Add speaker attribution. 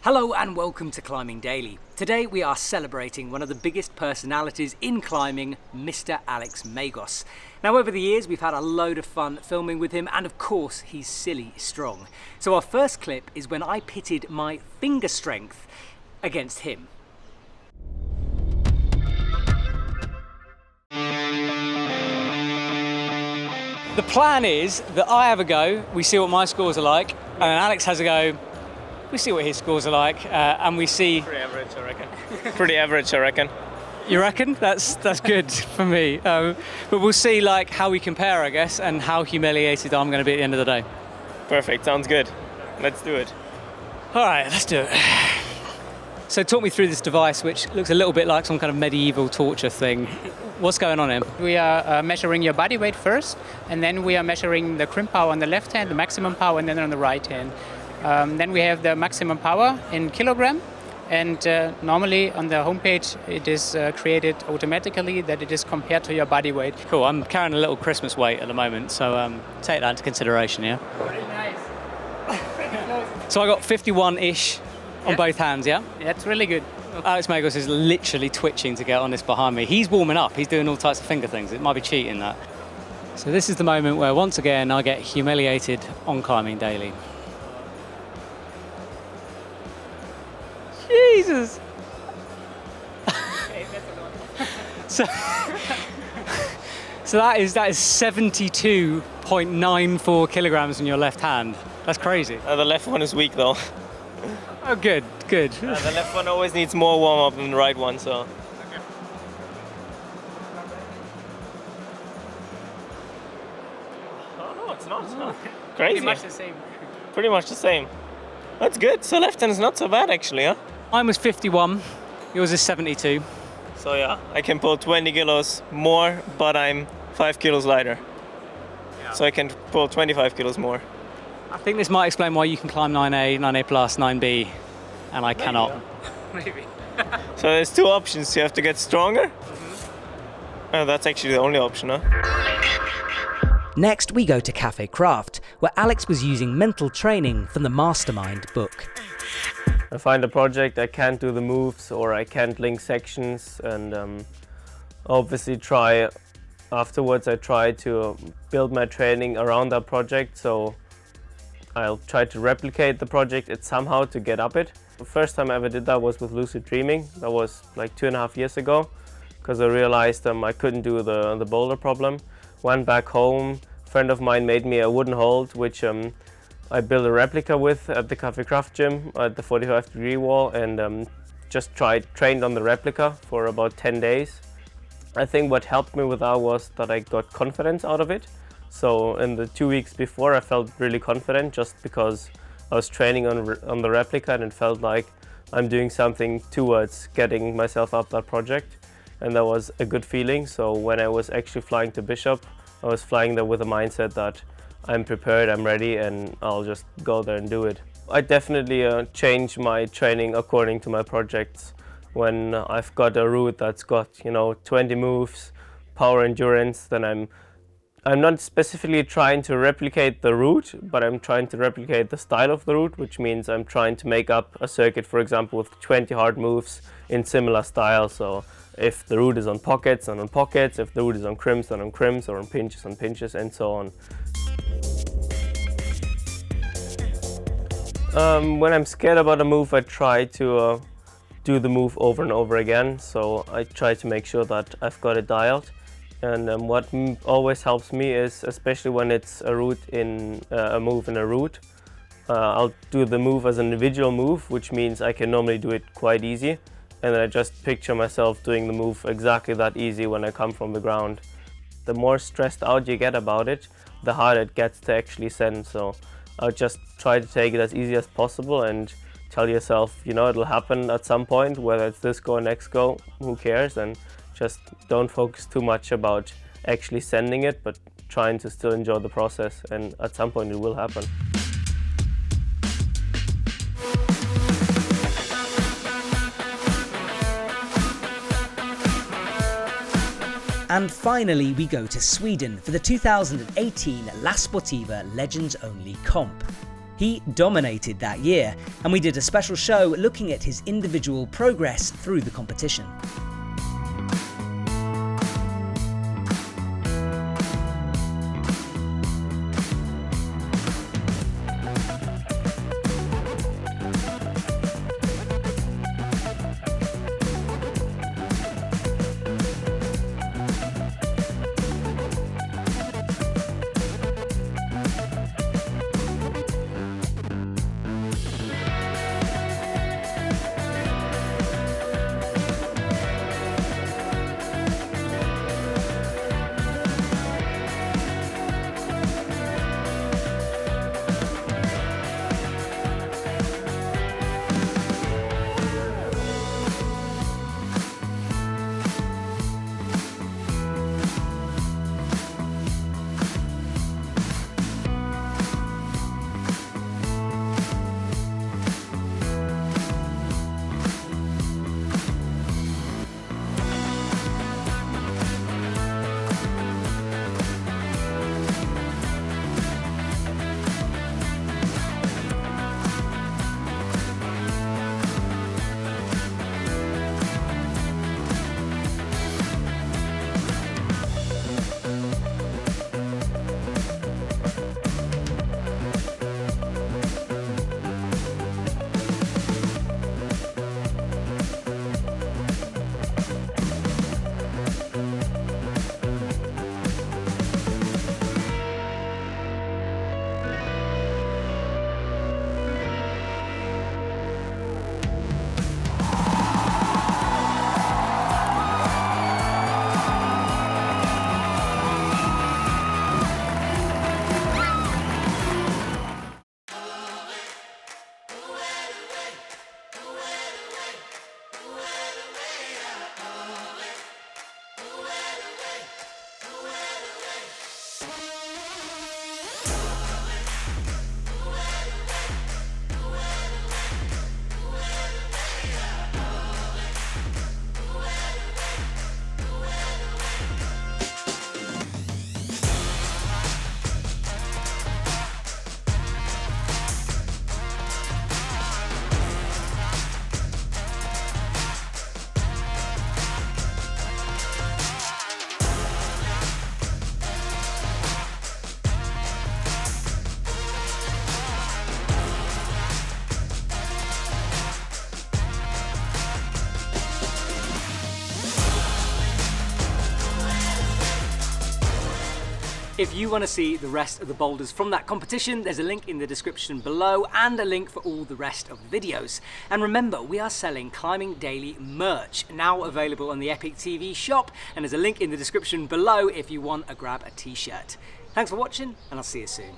Speaker 1: Hello and welcome to Climbing Daily. Today we are celebrating one of the biggest personalities in climbing, Mr. Alex Megos. Now over the years we've had a load of fun filming with him, and of course he's silly strong. So our first clip is when I pitted my finger strength against him. The plan is that I have a go, we see what my scores are like, and then Alex has a go, we see what his scores are like, and we see...
Speaker 2: Pretty average, I reckon. Pretty average, I reckon.
Speaker 1: You reckon? That's good for me. But we'll see like how we compare, I guess, and how humiliated I'm going to be at the end of the day.
Speaker 2: Perfect, sounds good. Let's do it.
Speaker 1: All right, let's do it. So talk me through this device, which looks a little bit like some kind of medieval torture thing. What's going on here?
Speaker 3: We are measuring your body weight first, and then we are measuring the crimp power on the left hand, the maximum power, and then on the right hand. Then we have the maximum power in kilogram, and normally on the homepage it is created automatically that it is compared to your body weight.
Speaker 1: Cool, I'm carrying a little Christmas weight at the moment, so take that into consideration, yeah?
Speaker 3: Very nice.
Speaker 1: So I got 51-ish on both hands, yeah?
Speaker 3: That's really good.
Speaker 1: Alex Megos is literally twitching to get on this behind me. He's warming up, he's doing all types of finger things. It might be cheating, that. So this is the moment where once again I get humiliated on Climbing Daily. Jesus! so that is 72.94 kilograms in your left hand. That's crazy.
Speaker 2: The left one is weak though.
Speaker 1: Oh, good.
Speaker 2: The left one always needs more warm-up than the right one, so...
Speaker 3: Okay.
Speaker 2: Oh, no, it's not. Crazy.
Speaker 3: Pretty much the same.
Speaker 2: Pretty much the same. That's good. So left hand is not so bad, actually, huh?
Speaker 1: Mine was 51, yours is 72.
Speaker 2: So yeah, I can pull 20 kilos more, but I'm 5 kilos lighter. Yeah. So I can pull 25 kilos more.
Speaker 1: I think this might explain why you can climb 9A, 9A+, 9B, and I cannot.
Speaker 3: Maybe.
Speaker 2: So there's two options. You have to get stronger. Oh, that's actually the only option, huh?
Speaker 4: Next, we go to Cafe Craft, where Alex was using mental training from the Mastermind book.
Speaker 2: I find a project, I can't do the moves or I can't link sections, and obviously afterwards I try to build my training around that project, so I'll try to replicate the project somehow to get up it. The first time I ever did that was with lucid dreaming. That was like 2.5 years ago, because I realized I couldn't do the boulder problem. Went back home, a friend of mine made me a wooden hold, which I built a replica with at the Cafe Craft gym at the 45-degree wall, and just trained on the replica for about 10 days. I think what helped me with that was that I got confidence out of it. So in the 2 weeks before I felt really confident just because I was training on the replica, and it felt like I'm doing something towards getting myself up that project, and that was a good feeling. So when I was actually flying to Bishop, I was flying there with a mindset that I'm prepared, I'm ready, and I'll just go there and do it. I definitely change my training according to my projects. When I've got a route that's got 20 moves, power endurance, then I'm not specifically trying to replicate the route, but I'm trying to replicate the style of the route, which means I'm trying to make up a circuit, for example, with 20 hard moves in similar style. So if the route is on pockets, then on pockets. If the route is on crimps, then on crimps, or on pinches, and so on. When I'm scared about a move, I try to do the move over and over again. So I try to make sure that I've got it dialed. And what always helps me is, especially when it's a move in a route, I'll do the move as an individual move, which means I can normally do it quite easy. And then I just picture myself doing the move exactly that easy when I come from the ground. The more stressed out you get about it, the harder it gets to actually send. So I'll just try to take it as easy as possible and tell yourself, it'll happen at some point, whether it's this go or next go, who cares? And just don't focus too much about actually sending it, but trying to still enjoy the process, and at some point it will happen.
Speaker 4: And finally, we go to Sweden for the 2018 La Sportiva Legends Only Comp. He dominated that year, and we did a special show looking at his individual progress through the competition.
Speaker 1: If you want to see the rest of the boulders from that competition, there's a link in the description below and a link for all the rest of the videos. And remember, we are selling Climbing Daily merch, now available on the Epic TV shop, and there's a link in the description below if you want to grab a t-shirt. Thanks for watching, and I'll see you soon.